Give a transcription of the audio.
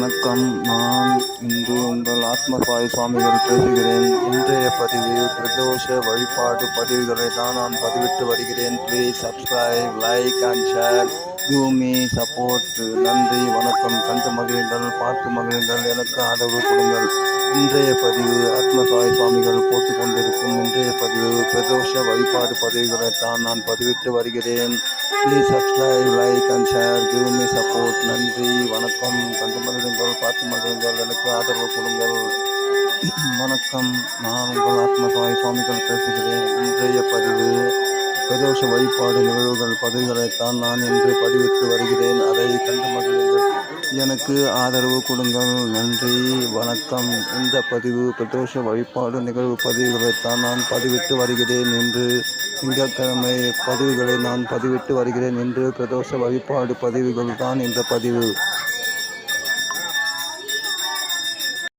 வணக்கம். நான் இன்று உங்கள் ஆத்மசாய் சுவாமிகள் பேசுகிறேன். இன்றைய பதிவு பிரதோஷ வழிபாடு பதிவுகளை தான் நான் பதிவிட்டு வருகிறேன். Please subscribe, like and share, give me support. நன்றி, வணக்கம். கண்டு மகிழுங்கள், பார்த்து மகிழுங்கள், எனக்கு ஆதரவு கொடுங்கள். இன்றைய பதிவு ஆத்மசாய் சுவாமிகள் போட்டுக் கொண்டிருக்கும் இன்றைய பதிவு பிரதோஷ வழிபாடு பதிவுகளை தான் நான் பதிவிட்டு வருகிறேன். Please subscribe, like and share, give me support. நன்றி, வணக்கம். கண்டு மகிழுங்கள், பார்த்து மகிழுங்கள், எனக்கு ஆதரவு கொடுங்கள். வணக்கம். நான் உங்கள் ஆத்மசாய் சுவாமிகள் பேசுகிறேன். இன்றைய பதிவு பிரதோஷ வழிபாடு நிகழ்வுகள் பதிவுகளைத்தான் நான் இன்று பதிவிட்டு வருகிறேன். அதை கண்டு மகிழுங்கள், எனக்கு ஆதரவு கொடுங்கள். நன்றி, வணக்கம். இந்த பதிவு பிரதோஷ வழிபாடு நிகழ்வு பதிவுகளைத்தான் நான் பதிவிட்டு வருகிறேன். இன்று திங்கட்கிழமை பதிவுகளை நான் பதிவிட்டு வருகிறேன். இன்று பிரதோஷ வழிபாடு பதிவுகள் தான் இந்த பதிவு.